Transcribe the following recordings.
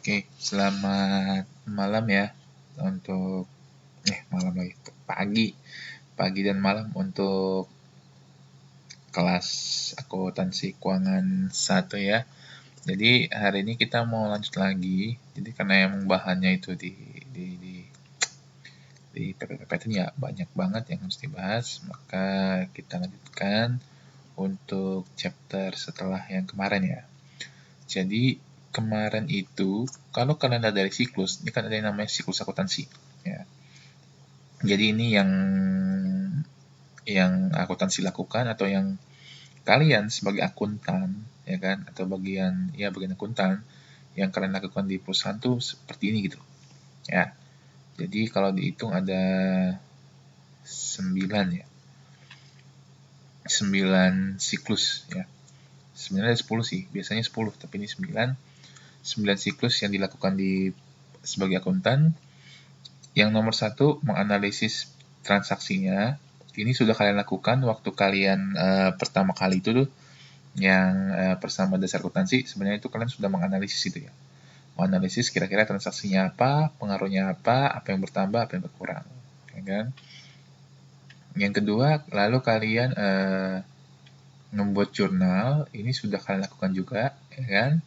Oke, selamat malam ya untuk malam lagi pagi dan malam untuk kelas akuntansi keuangan 1 ya. Jadi hari ini kita mau lanjut lagi. Jadi karena yang bahannya itu di PPP itu ya banyak banget yang harus dibahas, maka kita lanjutkan untuk chapter setelah yang kemarin ya. Jadi kemarin itu kalau kalian lihat dari siklus, ini kan ada yang namanya siklus akuntansi ya. Jadi ini yang akuntansi lakukan atau yang kalian sebagai akuntan ya kan, atau bagian akuntan yang kalian lakukan di perusahaan tuh seperti ini gitu ya. Jadi kalau dihitung ada 9 ya. 9 siklus ya. Sebenarnya ada 10 sih, biasanya 10, tapi ini 9 siklus yang dilakukan sebagai akuntan. Yang nomor 1, menganalisis transaksinya. Ini sudah kalian lakukan waktu kalian pertama kali itu tuh, yang bersama dasar akuntansi. Sebenarnya itu kalian sudah menganalisis itu ya. Menganalisis kira-kira transaksinya apa, pengaruhnya apa yang bertambah, apa yang berkurang. Ya kan? Yang kedua, lalu kalian membuat jurnal. Ini sudah kalian lakukan juga, ya kan?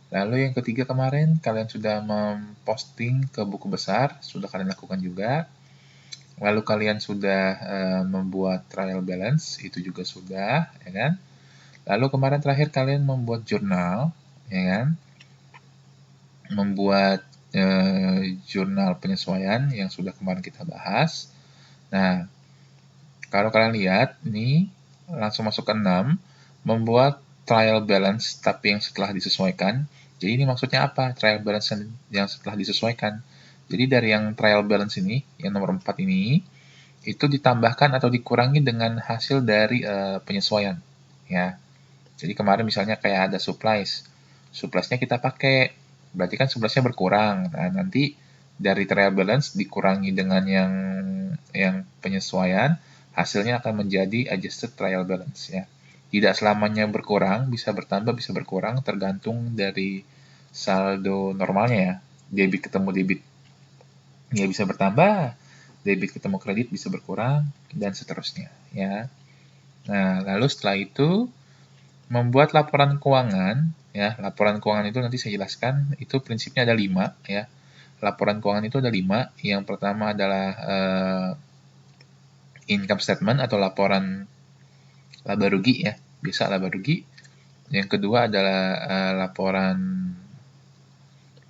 Lalu yang ketiga kemarin, kalian sudah memposting ke buku besar, sudah kalian lakukan juga. Lalu kalian sudah membuat trial balance, itu juga sudah, ya kan? Lalu kemarin terakhir kalian membuat jurnal, ya kan? Membuat jurnal penyesuaian yang sudah kemarin kita bahas. Nah, kalau kalian lihat, ini langsung masuk ke 6, membuat trial balance tapi yang setelah disesuaikan. Jadi ini maksudnya apa? Trial balance yang setelah disesuaikan. Jadi dari yang trial balance ini, yang nomor 4 ini, itu ditambahkan atau dikurangi dengan hasil dari penyesuaian. Ya. Jadi kemarin misalnya kayak ada supplies. Suppliesnya kita pakai, berarti kan suppliesnya berkurang. Nah, nanti dari trial balance dikurangi dengan yang penyesuaian, hasilnya akan menjadi adjusted trial balance ya. Tidak selamanya berkurang, bisa bertambah, bisa berkurang, tergantung dari saldo normalnya ya. Debit ketemu debit ya bisa bertambah, debit ketemu kredit bisa berkurang, dan seterusnya ya. Nah, lalu setelah itu membuat laporan keuangan ya. Laporan keuangan itu nanti saya jelaskan, itu prinsipnya ada 5 ya. Laporan keuangan itu ada 5. Yang pertama adalah income statement atau laporan laba rugi ya, biasa laba rugi. Yang kedua adalah laporan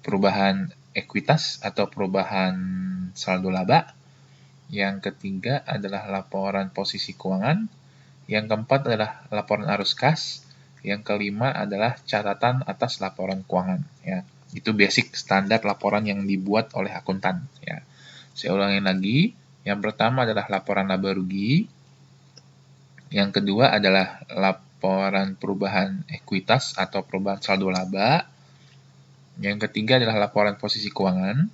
perubahan ekuitas atau perubahan saldo laba. Yang ketiga adalah laporan posisi keuangan. Yang keempat adalah laporan arus kas. Yang kelima adalah catatan atas laporan keuangan ya. Itu basic standar laporan yang dibuat oleh akuntan ya. Saya ulangi lagi. Yang pertama adalah laporan laba rugi. Yang kedua adalah laporan perubahan ekuitas atau perubahan saldo laba. Yang ketiga adalah laporan posisi keuangan.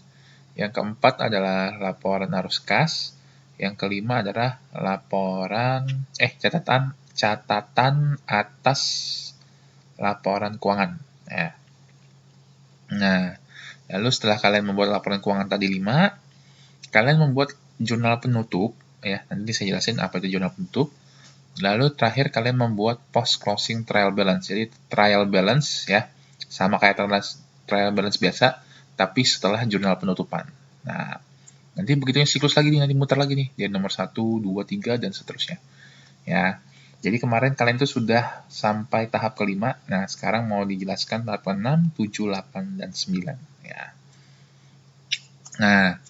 Yang keempat adalah laporan arus kas. Yang kelima adalah laporan catatan atas laporan keuangan. Ya. Nah, lalu setelah kalian membuat laporan keuangan tadi 5, kalian membuat jurnal penutup ya. Nanti saya jelasin apa itu jurnal penutup. Lalu terakhir kalian membuat post closing trial balance. Jadi trial balance ya, sama kayak trial balance biasa, tapi setelah jurnal penutupan. Nah, nanti begitu siklus lagi nih, nanti muter lagi nih, dari nomor 1, 2, 3, dan seterusnya. Ya, jadi kemarin kalian tuh sudah sampai tahap kelima. Nah, sekarang mau dijelaskan tahap 6, 7, 8, dan 9. Ya. Nah,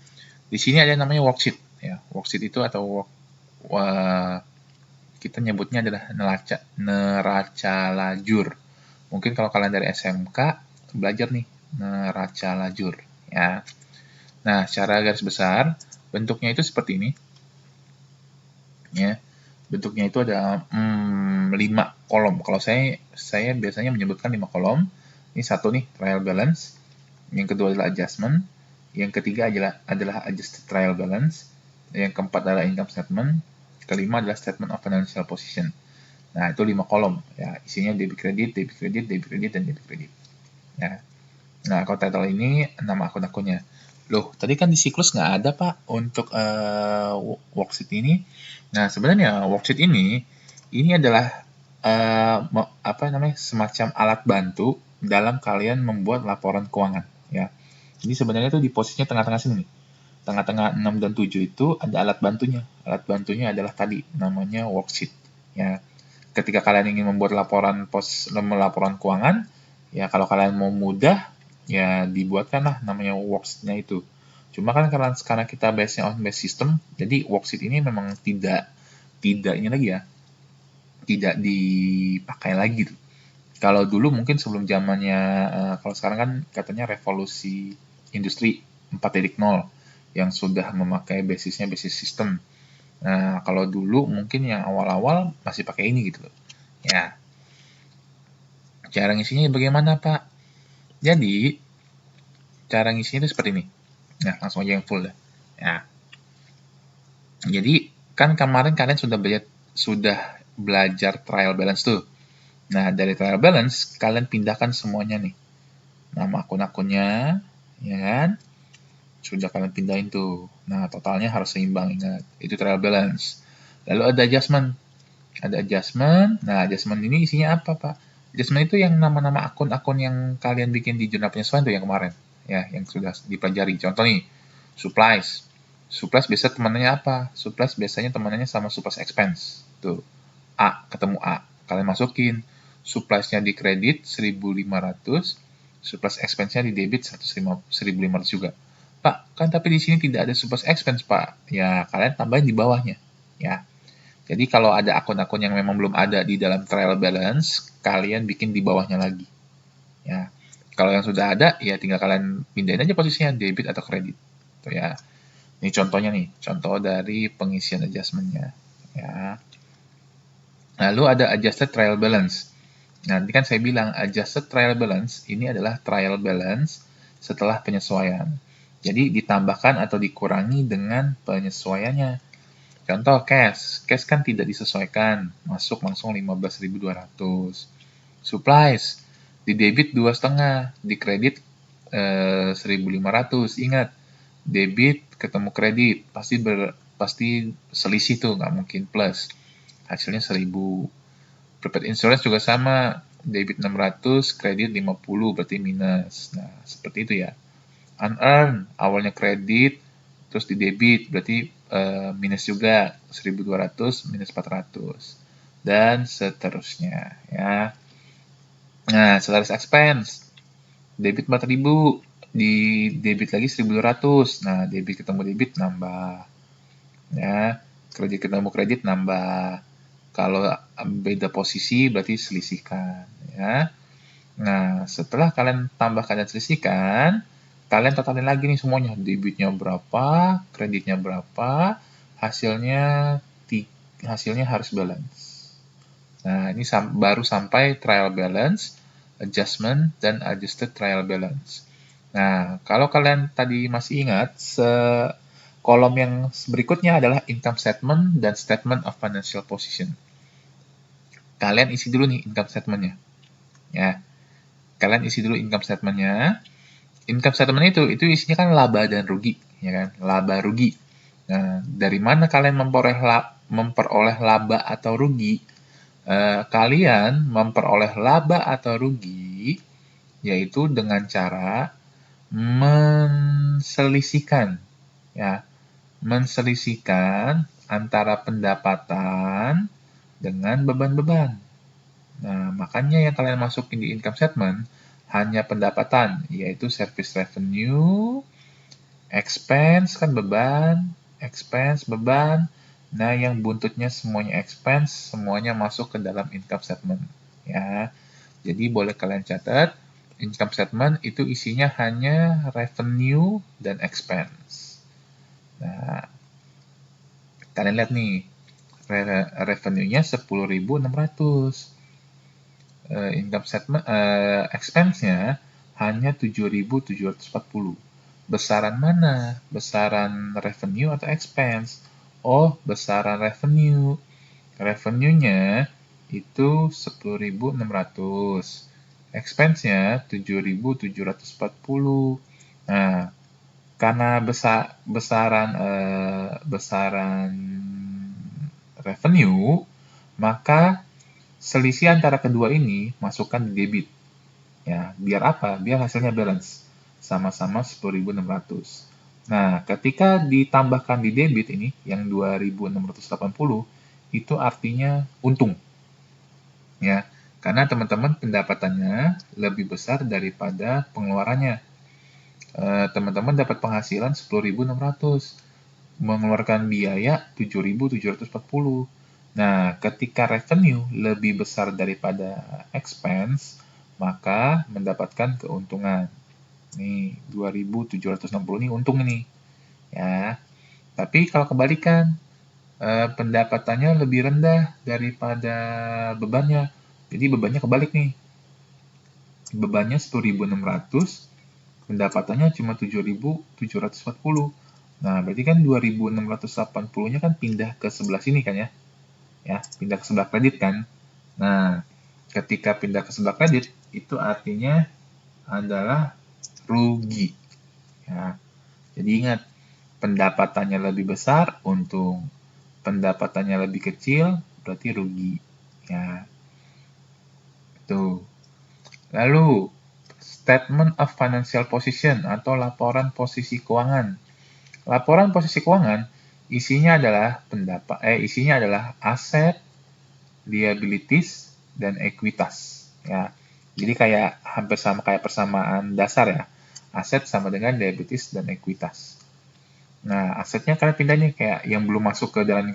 di sini ada yang namanya worksheet. Ya, worksheet itu atau kita nyebutnya adalah neraca lajur. Mungkin kalau kalian dari SMK belajar nih neraca lajur ya. Nah, secara garis besar bentuknya itu seperti ini. Ya. Bentuknya itu ada 5 kolom. Kalau saya biasanya menyebutkan 5 kolom. Ini satu nih, trial balance. Yang kedua adalah adjustment. Yang ketiga adalah adjusted trial balance. Yang keempat adalah income statement. Kelima adalah statement of financial position. Nah, itu 5 kolom ya, isinya debit kredit, debit kredit, debit kredit, dan debit kredit. Ya. Nah, kalau title ini nama akun-akunnya. Loh, tadi kan di siklus nggak ada, Pak, untuk worksheet ini. Nah, sebenarnya worksheet ini adalah apa namanya, semacam alat bantu dalam kalian membuat laporan keuangan, ya. Jadi sebenarnya itu di posisinya tengah-tengah sini nih. Tengah-tengah 6 dan 7 itu ada alat bantunya. Alat bantunya adalah tadi, namanya worksheet, ya. Ketika kalian ingin membuat laporan keuangan, ya kalau kalian mau mudah, ya dibuatkanlah namanya worksheet-nya itu. Cuma kan karena kita base-nya on base system, jadi worksheet ini memang tidak ini lagi ya, tidak dipakai lagi gitu. Kalau dulu mungkin sebelum zamannya, kalau sekarang kan katanya revolusi industri 4.0 yang sudah memakai basisnya basis system. Nah, kalau dulu mungkin yang awal-awal masih pakai ini gitu loh. Ya, cara ngisinya bagaimana, Pak? Jadi, cara ngisinya itu seperti ini. Nah, langsung aja yang full dah. Ya. Jadi, kan kemarin kalian sudah belajar trial balance tuh. Nah, dari trial balance, kalian pindahkan semuanya nih. Nama akun-akunnya, ya kan? Sudah kalian pindahin tuh. Nah, totalnya harus seimbang, ingat. Itu trial balance. Lalu ada adjustment. Ada adjustment. Nah, adjustment ini isinya apa, Pak? Adjustment itu yang nama-nama akun-akun yang kalian bikin di jurnal penyesuaian tuh yang kemarin. Ya, yang sudah dipelajari. Contoh nih, supplies. Supplies biasa temanannya apa? Supplies biasanya temanannya sama supplies expense. Tuh, A, ketemu A. Kalian masukin. Supplies-nya di kredit 1.500, supplies expense-nya di debit 1.500 juga. Pak, kan tapi di sini tidak ada supplies expense, Pak. Ya, kalian tambahin di bawahnya. Ya, jadi kalau ada akun-akun yang memang belum ada di dalam trial balance, kalian bikin di bawahnya lagi. Ya. Kalau yang sudah ada, ya tinggal kalian pindahin aja posisinya debit atau kredit. Tuh ya. Ini contohnya nih, contoh dari pengisian adjustment-nya. Ya. Lalu ada adjusted trial balance. Nah, nanti kan saya bilang adjusted trial balance ini adalah trial balance setelah penyesuaian. Jadi ditambahkan atau dikurangi dengan penyesuaiannya. Contoh cash, cash kan tidak disesuaikan, masuk langsung 15.200. Supplies, di debit 2,5, di kredit 1.500. Ingat, debit ketemu kredit pasti selisih tuh, nggak mungkin plus. Hasilnya 1.000. Prepaid insurance juga sama, debit 600, kredit 50, berarti minus. Nah, seperti itu ya. Unearned, awalnya kredit, terus di debit, berarti minus juga 1.200 minus 400 dan seterusnya ya. Nah, salaries expense, debit 4.000, di debit lagi 1.200. Nah, debit ketemu debit nambah ya, kredit ketemu kredit nambah. Kalau beda posisi berarti selisihkan ya. Nah, setelah kalian tambahkan dan selisihkan, kalian totalin lagi nih semuanya. Debitnya berapa, kreditnya berapa, hasilnya hasilnya harus balance. Nah, ini baru sampai trial balance, adjustment, dan adjusted trial balance. Nah, kalau kalian tadi masih ingat, kolom yang berikutnya adalah income statement dan statement of financial position. Kalian isi dulu nih income statement-nya. Ya, kalian isi dulu income statement-nya. Income statement itu isinya kan laba dan rugi, ya kan? Laba rugi. Nah, dari mana kalian memperoleh laba atau rugi? Kalian memperoleh laba atau rugi yaitu dengan cara menselisihkan, ya, menselisihkan antara pendapatan dengan beban-beban. Nah, makanya yang kalian masukin di income statement hanya pendapatan, yaitu service revenue, expense kan beban, expense beban. Nah, yang buntutnya semuanya expense, semuanya masuk ke dalam income statement. Ya, jadi boleh kalian catat, income statement itu isinya hanya revenue dan expense. Nah, kalian lihat nih, revenue-nya 10.600. Income statement expense-nya hanya 7.740. Besaran mana? Besaran revenue atau expense? Oh, besaran revenue. Revenue-nya itu 10.600. expense-nya 7.740. Nah, karena besaran revenue, maka selisih antara kedua ini masukkan di debit. Ya, biar apa? Biar hasilnya balance. Sama-sama 10.600. Nah, ketika ditambahkan di debit ini, yang 2.680, itu artinya untung. Ya, karena teman-teman pendapatannya lebih besar daripada pengeluarannya. Teman-teman dapat penghasilan 10.600, mengeluarkan biaya 7.740. Nah, ketika revenue lebih besar daripada expense, maka mendapatkan keuntungan. Nih, 2.760 ini untung ini. Ya. Tapi kalau kebalikan, pendapatannya lebih rendah daripada bebannya. Jadi bebannya kebalik nih. Bebannya 10.600, pendapatannya cuma 7.740. Nah, berarti kan 2.680-nya kan pindah ke sebelah sini kan ya? Ya, pindah ke sebelah kredit kan? Nah, ketika pindah ke sebelah kredit, itu artinya adalah rugi. Ya. Jadi ingat, pendapatannya lebih besar, untung. Pendapatannya lebih kecil, berarti rugi. Ya. Tuh. Lalu, Statement of Financial Position atau laporan posisi keuangan. Laporan posisi keuangan isinya adalah aset, liabilities, dan ekuitas. Ya. Jadi hampir sama kayak persamaan dasar ya. Aset sama dengan liabilities dan ekuitas. Nah, asetnya kalian pindah nih kayak yang belum masuk ke dalam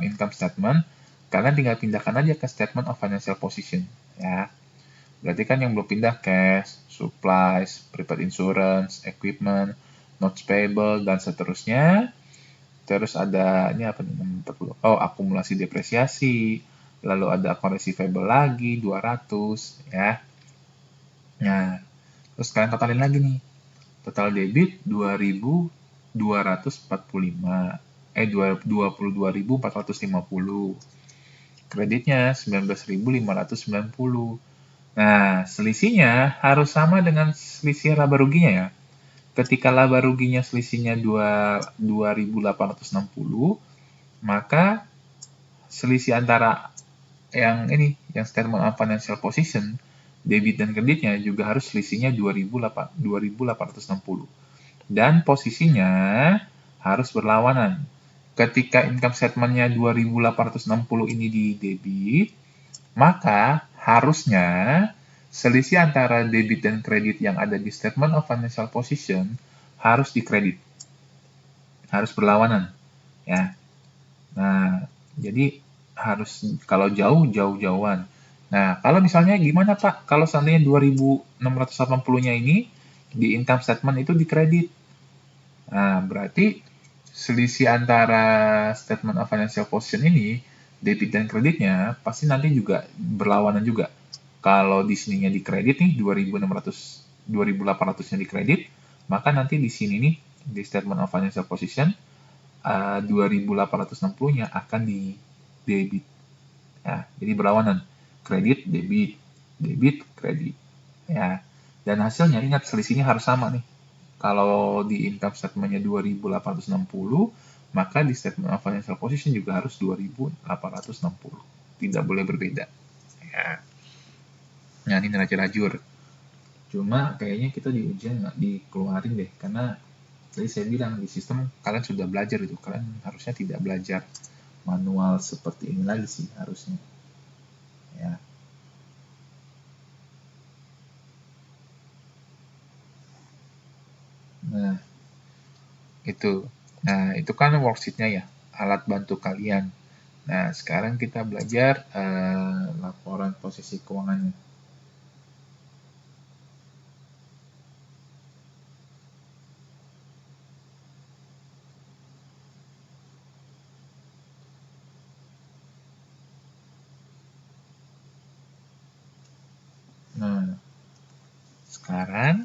income statement, kalian tinggal pindahkan aja ke statement of financial position, ya. Berarti kan yang belum pindah cash, supplies, prepaid insurance, equipment, notes payable, dan seterusnya. Terus ada, ini apa nih, akumulasi depresiasi, lalu ada account receivable lagi, 200, ya. Nah, terus kalian totalin lagi nih. Total debit 22.450. Kreditnya 19.590. Nah, selisihnya harus sama dengan selisih laba ruginya ya. Ketika laba ruginya selisihnya 2.860, maka selisih antara yang statement of financial position, debit dan kreditnya juga harus selisihnya 2.860. Dan posisinya harus berlawanan. Ketika income statement-nya 2.860 ini di debit, maka harusnya selisih antara debit dan kredit yang ada di statement of financial position harus dikredit. Harus berlawanan. Ya. Nah, jadi harus kalau jauh-jauhan. Nah, kalau misalnya gimana Pak? Kalau seandainya 2.680-nya ini di income statement itu dikredit. Nah, berarti selisih antara statement of financial position ini, debit dan kreditnya, pasti nanti juga berlawanan juga. Kalau di sininya dikredit nih, 2.800-nya dikredit, maka nanti di sini nih, di statement of financial position, 2.860-nya akan di debit. Ya, jadi berlawanan. Kredit, debit, debit, kredit. Ya. Dan hasilnya, ingat selisihnya harus sama nih. Kalau di income statement-nya 2.860, maka di statement of financial position juga harus 2.860. Tidak boleh berbeda. Ya. Nah, ini neraca lajur. Cuma kayaknya kita di ujian nggak dikeluarin deh, karena tadi saya bilang di sistem kalian sudah belajar itu. Kalian harusnya tidak belajar manual seperti ini lagi sih harusnya. Ya. Nah, itu. Nah, itu kan worksheet-nya ya, alat bantu kalian. Nah, sekarang kita belajar laporan posisi keuangannya. Nah, sekarang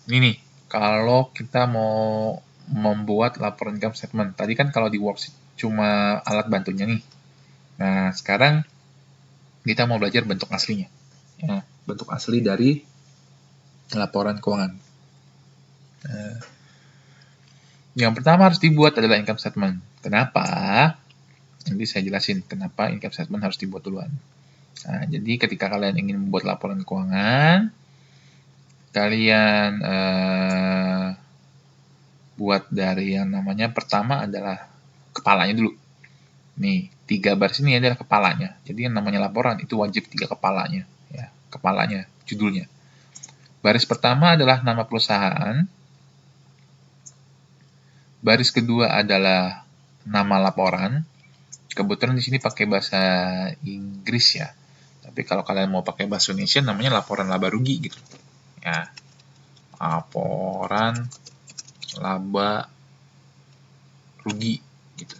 ini nih, kalau kita mau membuat laporan income statement, tadi kan kalau di worksheet cuma alat bantunya nih. Nah, sekarang kita mau belajar bentuk aslinya. Ya, bentuk asli dari laporan keuangan. Yang pertama harus dibuat adalah income statement. Kenapa? Nanti saya jelasin kenapa income statement harus dibuat duluan. Nah, jadi ketika kalian ingin membuat laporan keuangan, kalian buat dari yang namanya pertama adalah kepalanya dulu. Nih, 3 baris ini adalah kepalanya. Jadi yang namanya laporan itu wajib 3 kepalanya, ya, kepalanya, judulnya. Baris pertama adalah nama perusahaan. Baris kedua adalah nama laporan. Kebetulan di sini pakai bahasa Inggris ya. Tapi kalau kalian mau pakai bahasa Indonesia namanya laporan laba rugi gitu. Ya. Laporan laba rugi gitu.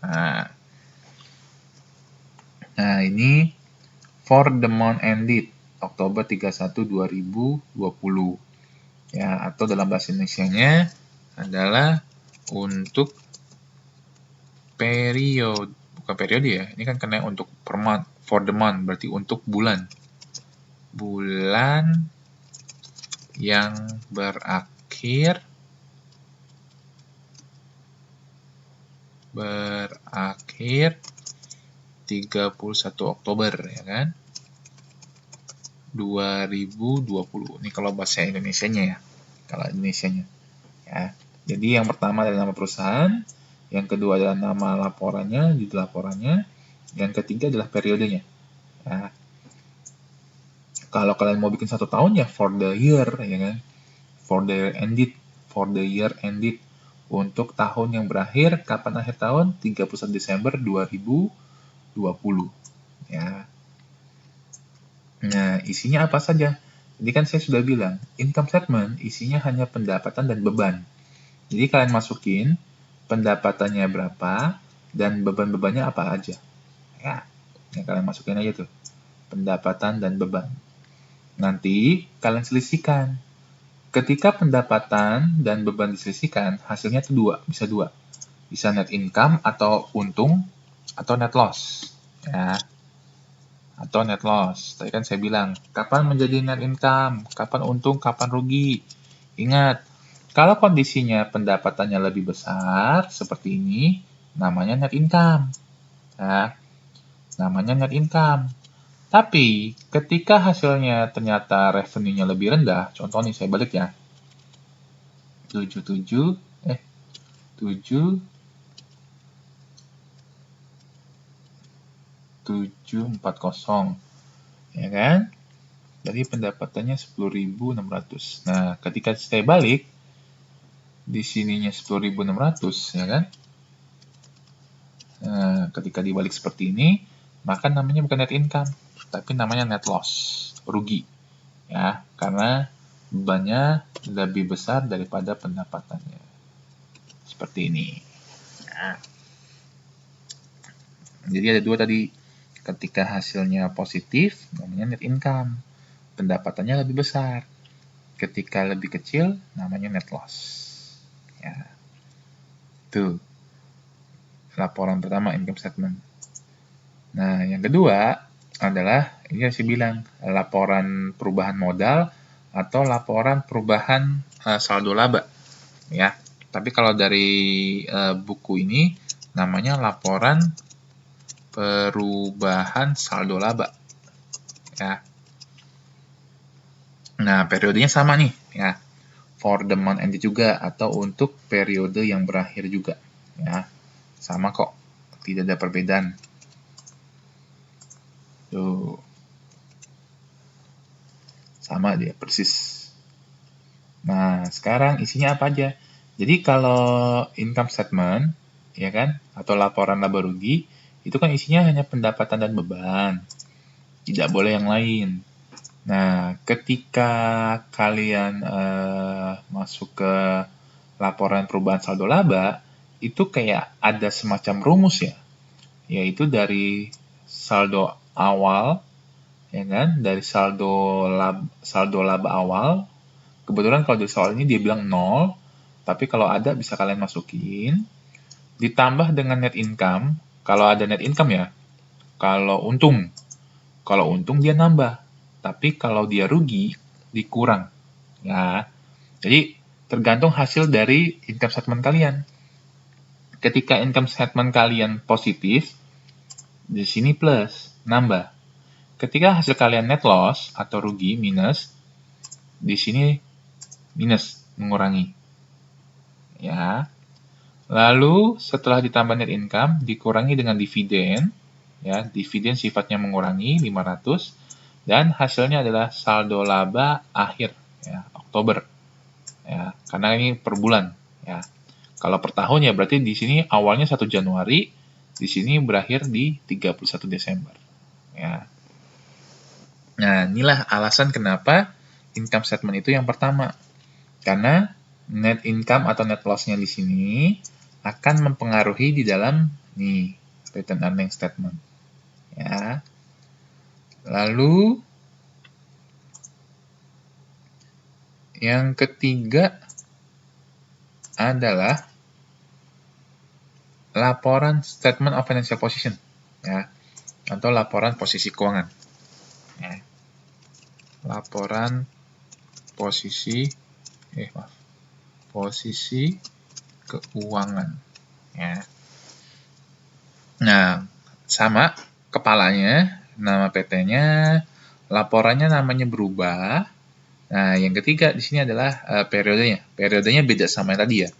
Nah, ini for the month ended Oktober 31 2020. Ya, atau dalam bahasa Indonesianya adalah untuk periode, bukan periode ya. Ini kan karena untuk per month, for the month berarti untuk bulan. Bulan yang berakhir 31 Oktober ya kan 2020. Ini kalau bahasa Indonesianya ya. Kalau Indonesianya ya. Jadi yang pertama adalah nama perusahaan, yang kedua adalah nama laporannya, judul laporannya, yang ketiga adalah periodenya. Ya. Kalau kalian mau bikin 1 tahun ya for the year ya kan. For the year ended. Untuk tahun yang berakhir, kapan akhir tahun? 31 Desember 2020. Ya. Nah, isinya apa saja? Jadi kan saya sudah bilang, income statement isinya hanya pendapatan dan beban. Jadi kalian masukin pendapatannya berapa dan beban-bebannya apa aja. Ya, kalian masukin aja tuh. Pendapatan dan beban. Nanti kalian selisihkan. Ketika pendapatan dan beban diselisihkan, hasilnya itu bisa dua. Bisa net income atau untung atau net loss. Ya. Atau net loss. Tadi kan saya bilang, kapan menjadi net income, kapan untung, kapan rugi. Ingat, kalau kondisinya pendapatannya lebih besar, seperti ini, namanya net income. Ya. Namanya net income. Tapi, ketika hasilnya ternyata revenue-nya lebih rendah, contoh nih saya balik ya, 740, ya kan? Jadi pendapatannya 10.600. Nah, ketika saya balik, di sininya 10.600, ya kan? Nah, ketika dibalik seperti ini, maka namanya bukan net income, tapi namanya net loss, rugi. Ya, karena bebannya lebih besar daripada pendapatannya. Seperti ini. Nah. Jadi ada dua tadi, ketika hasilnya positif, namanya net income. Pendapatannya lebih besar. Ketika lebih kecil, namanya net loss. Ya. Tuh. Laporan pertama, income statement. Nah, yang kedua adalah, ini saya bilang, laporan perubahan modal atau laporan perubahan saldo laba. Ya. Tapi kalau dari buku ini, namanya laporan perubahan saldo laba. Ya. Nah, periodenya sama nih, ya. For the month ended juga, atau untuk periode yang berakhir juga. Ya. Sama kok, tidak ada perbedaan. Tuh. Sama dia, persis. Nah, sekarang isinya apa aja? Jadi kalau income statement, ya kan, atau laporan laba rugi, itu kan isinya hanya pendapatan dan beban. Tidak boleh yang lain. Nah, ketika kalian masuk ke laporan perubahan saldo laba, itu kayak ada semacam rumus ya, yaitu dari saldo awal, ya kan, dari saldo laba awal. Kebetulan kalau di soal ini dia bilang 0, tapi kalau ada bisa kalian masukin, ditambah dengan net income, kalau ada net income ya, kalau untung dia nambah, tapi kalau dia rugi, dikurang. Ya, jadi tergantung hasil dari income statement kalian. Ketika income statement kalian positif, di sini plus, nambah. Ketika hasil kalian net loss atau rugi, minus, di sini minus, mengurangi. Ya. Lalu setelah ditambah net income, dikurangi dengan dividen. Ya, dividen sifatnya mengurangi 500 dan hasilnya adalah saldo laba akhir ya, Oktober. Ya, karena ini per bulan ya. Kalau per tahun ya berarti di sini awalnya 1 Januari, di sini berakhir di 31 Desember. Ya. Nah, inilah alasan kenapa income statement itu yang pertama. Karena net income atau net loss-nya di sini akan mempengaruhi di dalam nih return earning statement. Ya. Lalu yang ketiga adalah laporan statement of financial position, ya, atau laporan posisi keuangan. Ya. Laporan posisi keuangan. Ya. Nah, sama kepalanya, nama PT-nya, laporannya namanya berubah. Nah, yang ketiga di sini adalah periodenya. Periodenya beda sama yang tadi ya.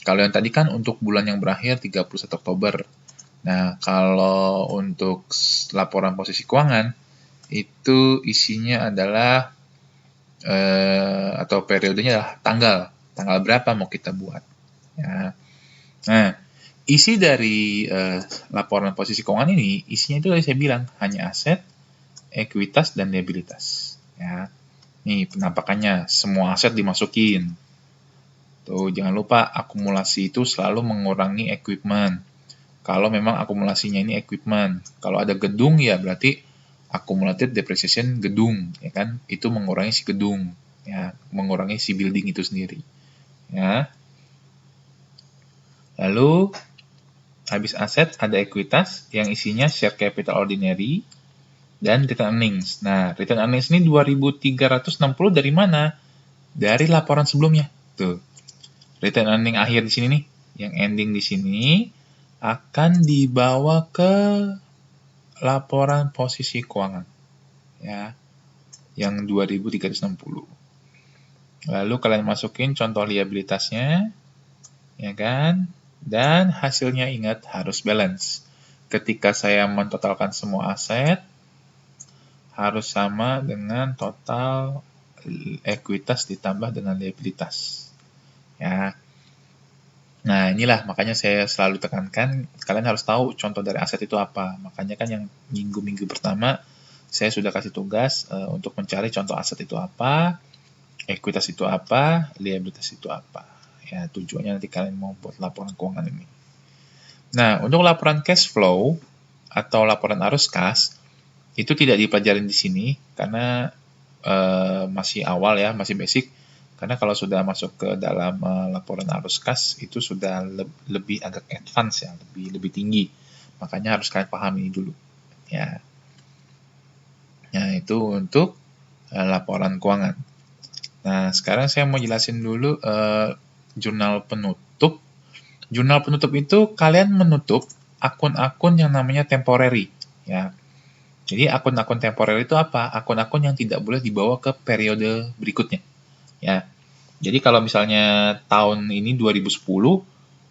Kalau yang tadi kan untuk bulan yang berakhir 31 Oktober. Nah, kalau untuk laporan posisi keuangan, itu isinya adalah, atau periodenya adalah tanggal berapa mau kita buat. Ya. Nah, isi dari laporan posisi keuangan ini, isinya itu tadi saya bilang, hanya aset, ekuitas, dan liabilitas. Ya. Nih, penampakannya, semua aset dimasukin. Tuh, jangan lupa akumulasi itu selalu mengurangi equipment. Kalau memang akumulasinya ini equipment. Kalau ada gedung ya berarti accumulated depreciation gedung, ya kan? Itu mengurangi si gedung, ya, mengurangi si building itu sendiri. Ya. Lalu habis aset ada ekuitas yang isinya share capital ordinary dan return earnings. Nah, return earnings ini 2.360 dari mana? Dari laporan sebelumnya. Tuh. Return earning akhir di sini nih, yang ending di sini akan dibawa ke laporan posisi keuangan. Ya. Yang 2.360. Lalu kalian masukin contoh liabilitasnya, ya kan? Dan hasilnya ingat harus balance. Ketika saya mentotalkan semua aset, harus sama dengan total ekuitas ditambah dengan liabilitas. Ya. Nah, inilah makanya saya selalu tekankan, kalian harus tahu contoh dari aset itu apa. Makanya kan yang minggu-minggu pertama, saya sudah kasih tugas untuk mencari contoh aset itu apa, ekuitas itu apa, liabilitas itu apa. Ya, tujuannya nanti kalian mau buat laporan keuangan ini. Nah, untuk laporan cash flow atau laporan arus kas, itu tidak dipelajarin di sini, karena masih awal ya, masih basic. Karena kalau sudah masuk ke dalam laporan arus kas, itu sudah lebih agak advance ya, lebih tinggi. Makanya harus kalian pahami dulu. Ya. Nah, itu untuk laporan keuangan. Nah, sekarang saya mau jelasin dulu jurnal penutup. Jurnal penutup itu kalian menutup akun-akun yang namanya temporary. Ya. Jadi akun-akun temporary itu apa? Akun-akun yang tidak boleh dibawa ke periode berikutnya. Ya. Jadi kalau misalnya tahun ini 2010,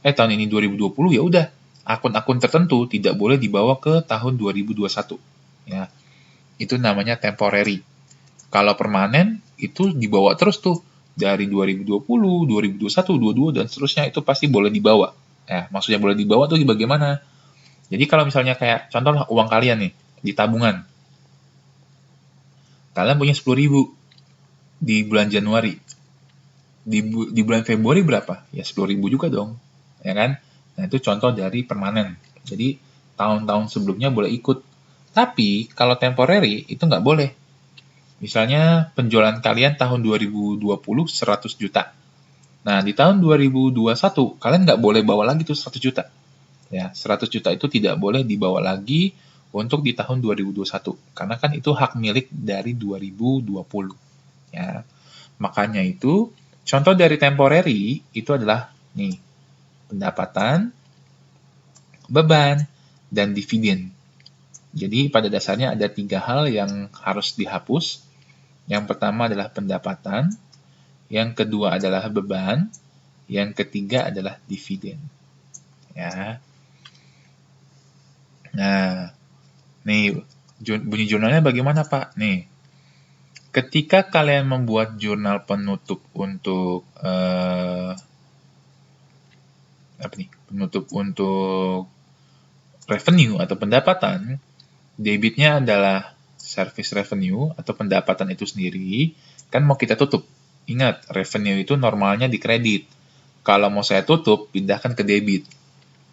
tahun ini 2020, ya udah, akun-akun tertentu tidak boleh dibawa ke tahun 2021. Ya. Itu namanya temporary. Kalau permanen, itu dibawa terus tuh. Dari 2020, 2021, 2022, dan seterusnya itu pasti boleh dibawa. Ya, maksudnya boleh dibawa tuh bagaimana? Jadi kalau misalnya kayak, contoh uang kalian nih, di tabungan. Kalian punya 10.000 di bulan Januari. Di bulan Februari berapa? Ya 10.000 juga dong, ya kan? Nah, itu contoh dari permanen. Jadi, tahun-tahun sebelumnya boleh ikut. Tapi, kalau temporary, itu nggak boleh. Misalnya, penjualan kalian tahun 2020 100 juta. Nah, di tahun 2021, kalian nggak boleh bawa lagi tuh 100 juta. Ya, 100 juta itu tidak boleh dibawa lagi untuk di tahun 2021. Karena kan itu hak milik dari 2020. Ya. Makanya itu, contoh dari temporary itu adalah nih, pendapatan, beban, dan dividen. Jadi pada dasarnya ada 3 hal yang harus dihapus. Yang pertama adalah pendapatan, yang kedua adalah beban, yang ketiga adalah dividen. Ya. Nah, nih bunyi jurnalnya bagaimana, Pak? Nih, ketika kalian membuat jurnal penutup untuk penutup untuk revenue atau pendapatan, debitnya adalah service revenue atau pendapatan itu sendiri, kan mau kita tutup. Ingat, revenue itu normalnya di kredit. Kalau mau saya tutup, pindahkan ke debit.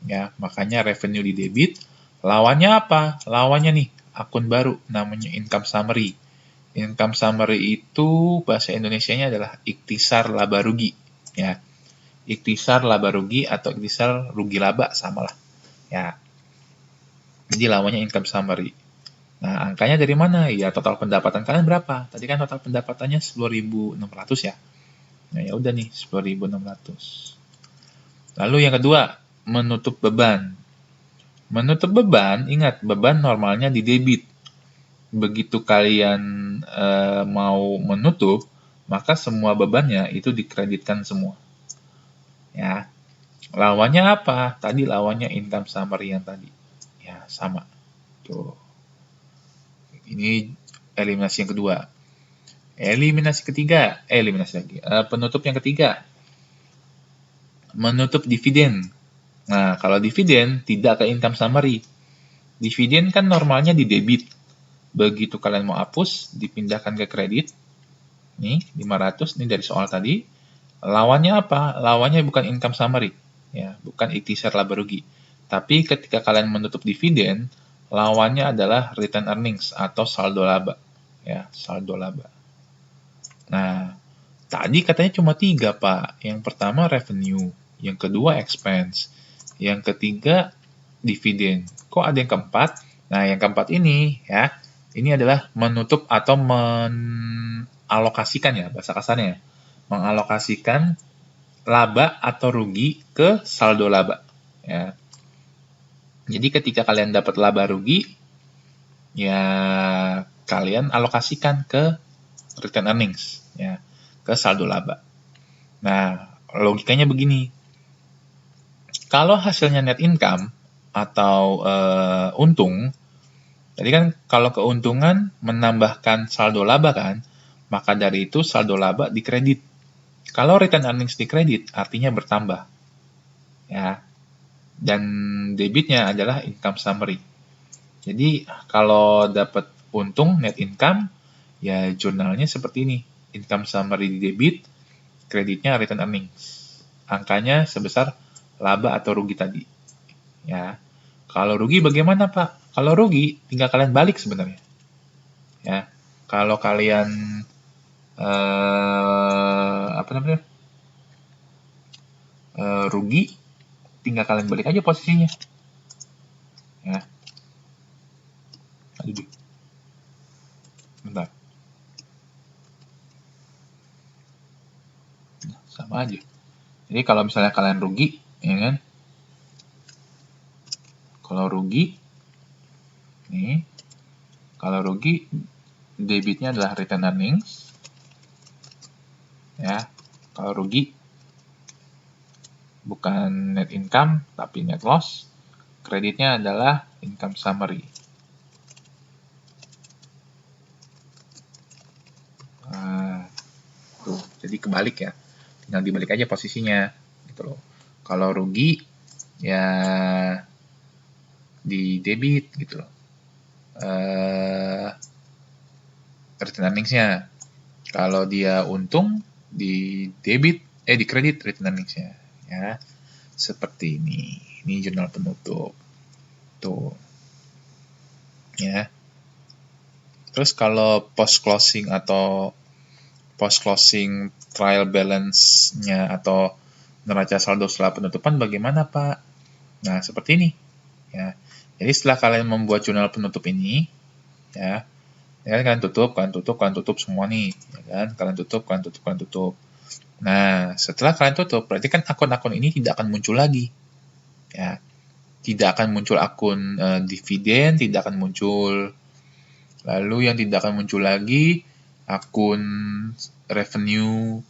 Ya, makanya revenue di debit. Lawannya apa? Lawannya nih, akun baru namanya income summary. Income summary itu bahasa Indonesianya adalah ikhtisar laba rugi. Ya, ikhtisar laba rugi atau ikhtisar rugi laba samalah. Ya, jadi lawannya income summary. Nah, angkanya dari mana? Ya, total pendapatan kalian berapa? Tadi kan total pendapatannya 10.600 ya. Nah, ya udah nih, 10.600. Lalu yang kedua, menutup beban. Menutup beban, ingat, beban normalnya di debit. Begitu kalian mau menutup, maka semua bebannya itu dikreditkan semua. Ya. Lawannya apa? Tadi lawannya income summary yang tadi. Ya, sama. Tuh. Ini eliminasi yang kedua. Eliminasi ketiga, penutup yang ketiga, menutup dividen. Nah, kalau dividen tidak ke income summary. Dividen kan normalnya di debit. Begitu kalian mau hapus, dipindahkan ke kredit. Nih, 500, ini dari soal tadi. Lawannya apa? Lawannya bukan income summary. Ya, bukan ikhtisar laba rugi. Tapi ketika kalian menutup dividen, lawannya adalah return earnings atau saldo laba. Ya, saldo laba. Nah, tadi katanya cuma 3, Pak. Yang pertama revenue, yang kedua expense, yang ketiga dividen. Kok ada yang keempat? Nah, yang keempat ini ya, ini adalah menutup atau mengalokasikan ya, bahasa kasarnya. Mengalokasikan laba atau rugi ke saldo laba. Ya. Jadi ketika kalian dapat laba rugi, ya kalian alokasikan ke return earnings, ya, ke saldo laba. Nah, logikanya begini. Kalau hasilnya net income atau untung, jadi kan kalau keuntungan menambahkan saldo laba kan, maka dari itu saldo laba dikredit. Kalau return earnings dikredit, artinya bertambah. Ya. Dan debitnya adalah income summary. Jadi kalau dapat untung net income, ya jurnalnya seperti ini. Income summary di debit, kreditnya return earnings. Angkanya sebesar laba atau rugi tadi. Ya. Kalau rugi bagaimana, Pak? Kalau rugi tinggal kalian balik sebenarnya. Ya. Kalau kalian rugi, tinggal kalian balik aja posisinya. Ya. Aduh. Bentar. Nah, sama aja. Jadi kalau misalnya kalian rugi, ya kan? Kalau rugi, nih, kalau rugi debitnya adalah return earnings, ya. Kalau rugi bukan net income tapi net loss, kreditnya adalah income summary. Nah, tuh, jadi kebalik ya. Tinggal dibalik aja posisinya, gitu loh. Kalau rugi ya di debit gitu loh. Return earnings-nya. Kalau dia untung di debit, di kredit return earnings-nya. Ya, seperti ini. Ini jurnal penutup. Tuh. Ya. Terus kalau post closing atau post closing trial balance-nya atau neraca saldo setelah penutupan bagaimana, Pak? Nah, seperti ini. Ya. Jadi setelah kalian membuat jurnal penutup ini, ya kalian tutup semua nih, ya kan? Kalian tutup. Nah, setelah kalian tutup, berarti kan akun-akun ini tidak akan muncul lagi, ya. Tidak akan muncul akun dividen, tidak akan muncul. Lalu yang tidak akan muncul lagi, akun revenue,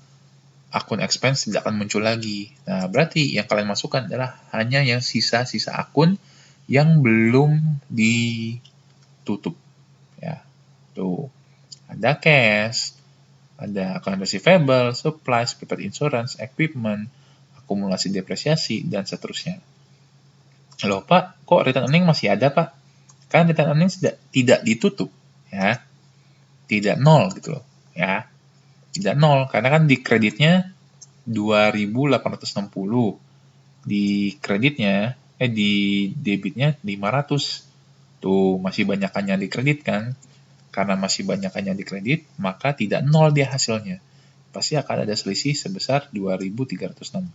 akun expense tidak akan muncul lagi. Nah, berarti yang kalian masukkan adalah hanya yang sisa-sisa akun yang belum ditutup. Ya, tuh. Ada cash, ada account receivable, supplies, prepaid insurance, equipment, akumulasi depresiasi, dan seterusnya. Loh Pak, kok return earning masih ada Pak? Kan return earning tidak ditutup, ya, tidak nol gitu loh, ya, tidak nol, karena kan di kreditnya 2.860, di debitnya 500, tuh masih banyakannya dikredit kan, karena masih banyakannya dikredit, maka tidak nol dia hasilnya, pasti akan ada selisih sebesar 2.360.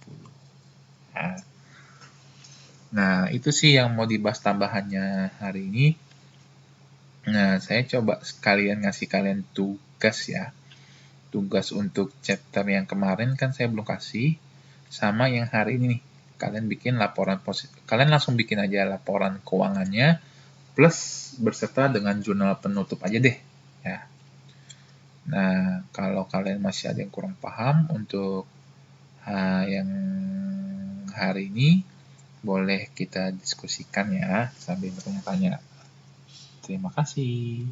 Nah, itu sih yang mau dibahas tambahannya hari ini. Nah, saya coba sekalian ngasih kalian tugas ya. Tugas untuk chapter yang kemarin kan saya belum kasih, sama yang hari ini nih. Kalian bikin laporan positif. Kalian langsung bikin aja laporan keuangannya, plus berserta dengan jurnal penutup aja deh. Ya. Nah, kalau kalian masih ada yang kurang paham untuk yang hari ini, boleh kita diskusikan ya sambil bertanya-tanya. Terima kasih.